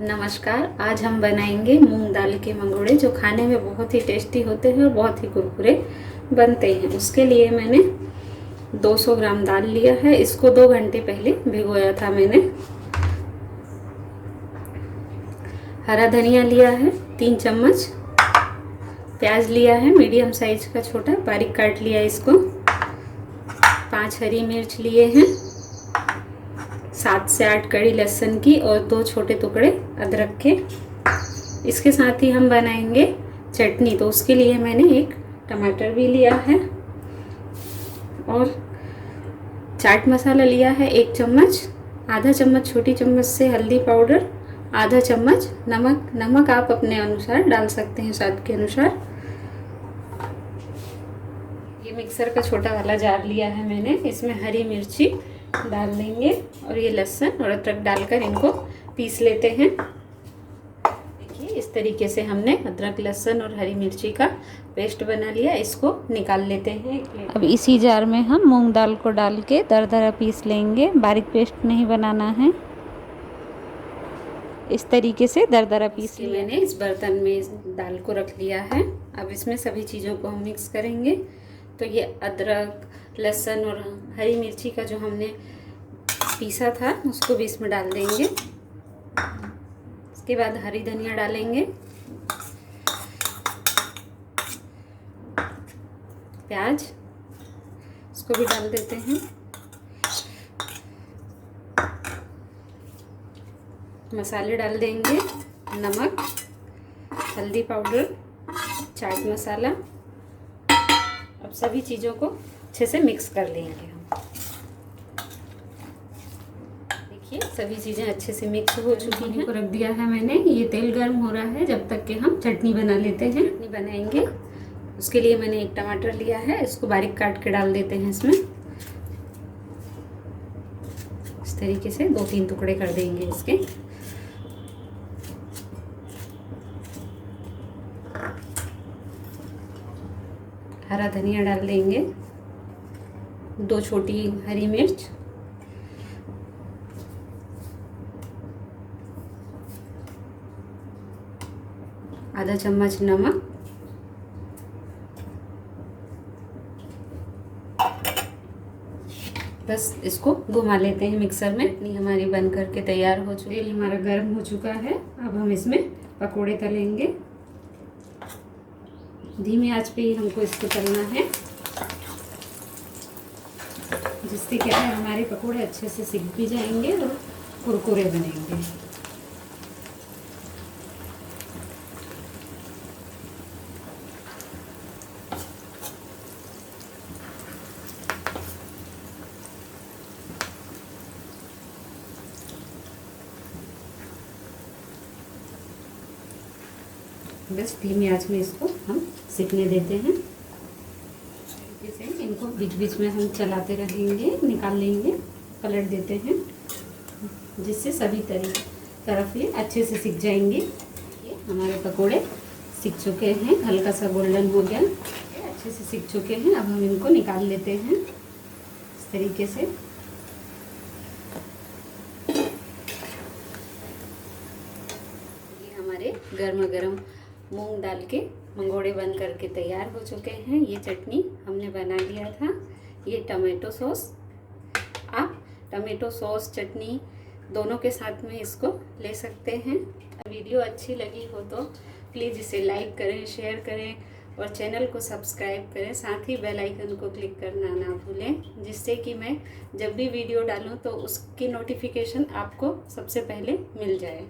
नमस्कार। आज हम बनाएंगे मूंग दाल के मंगोड़े जो खाने में बहुत ही टेस्टी होते हैं और बहुत ही कुरकुरे बनते हैं। उसके लिए मैंने 200 ग्राम दाल लिया है। इसको 2 घंटे पहले भिगोया था मैंने। हरा धनिया लिया है 3 चम्मच। प्याज लिया है मीडियम साइज का छोटा, बारीक काट लिया इसको। 5 हरी मिर्च लिए हैं, 7 से 8 कड़ी लहसुन की और 2 छोटे टुकड़े अदरक के। इसके साथ ही हम बनाएंगे चटनी, तो उसके लिए मैंने 1 टमाटर भी लिया है और चाट मसाला लिया है 1 चम्मच, आधा चम्मच छोटी चम्मच से हल्दी पाउडर, आधा चम्मच नमक। नमक आप अपने अनुसार डाल सकते हैं, स्वाद के अनुसार। ये मिक्सर का छोटा वाला जार लिया है मैंने, इसमें हरी मिर्ची डाल लेंगे और ये लहसुन और अदरक डालकर इनको पीस लेते हैं। देखिए इस तरीके से हमने अदरक, लहसुन और हरी मिर्ची का पेस्ट बना लिया। इसको निकाल लेते हैं। अब इसी जार में हम मूंग दाल को डाल के दरदरा पीस लेंगे, बारीक पेस्ट नहीं बनाना है। इस तरीके से दरदरा पीस लिया। मैंने इस बर्तन में इस दाल को रख लिया है। अब इसमें सभी चीज़ों को हम मिक्स करेंगे। तो ये अदरक, लहसुन और हरी मिर्ची का जो हमने पीसा था उसको भी इसमें डाल देंगे। इसके बाद हरी धनिया डालेंगे, प्याज इसको भी डाल देते हैं, मसाले डाल देंगे, नमक, हल्दी पाउडर, चाट मसाला। अब सभी चीज़ों को अच्छे से मिक्स कर लेंगे हम। देखिए सभी चीज़ें अच्छे से मिक्स हो चुकी हैं। रख दिया है मैंने। ये तेल गर्म हो रहा है, जब तक कि हम चटनी बना लेते हैं। चटनी बनाएंगे उसके लिए मैंने 1 टमाटर लिया है, इसको बारीक काट के डाल देते हैं इसमें। इस तरीके से 2-3 टुकड़े कर देंगे इसके। हरा धनिया डाल देंगे, 2 छोटी हरी मिर्च, आधा चम्मच नमक, बस इसको घुमा लेते हैं मिक्सर में। चटनी हमारी बन करके तैयार हो चुकी है। तेल हमारा गर्म हो चुका है। अब हम इसमें पकोड़े तलेंगे। धीमी आंच पे ही हमको इसको तलना है, जिससे क्या है हमारे पकोड़े अच्छे से सिक भी जाएंगे और कुरकुरे बनेंगे। बस धीमी आंच में इसको हम सिकने देते हैं। जैसे इनको बीच बीच में हम चलाते रहेंगे, निकाल लेंगे, पलट देते हैं, जिससे सभी तरफ ये अच्छे से सिक जाएंगे। ये हमारे पकोड़े सिक चुके हैं, हल्का सा गोल्डन हो गया, अच्छे से सिक चुके हैं। अब हम इनको निकाल लेते हैं इस तरीके से। ये हमारे गर्मा गर्म मूंग दाल के मंगोड़े बन करके तैयार हो चुके हैं। ये चटनी हमने बना लिया था। ये टमाटो सॉस, आप टमाटो सॉस चटनी दोनों के साथ में इसको ले सकते हैं। वीडियो अच्छी लगी हो तो प्लीज़ इसे लाइक करें, शेयर करें और चैनल को सब्सक्राइब करें। साथ ही बेल आइकन को क्लिक करना ना भूलें, जिससे कि मैं जब भी वीडियो डालूं तो उसकी नोटिफिकेशन आपको सबसे पहले मिल जाए।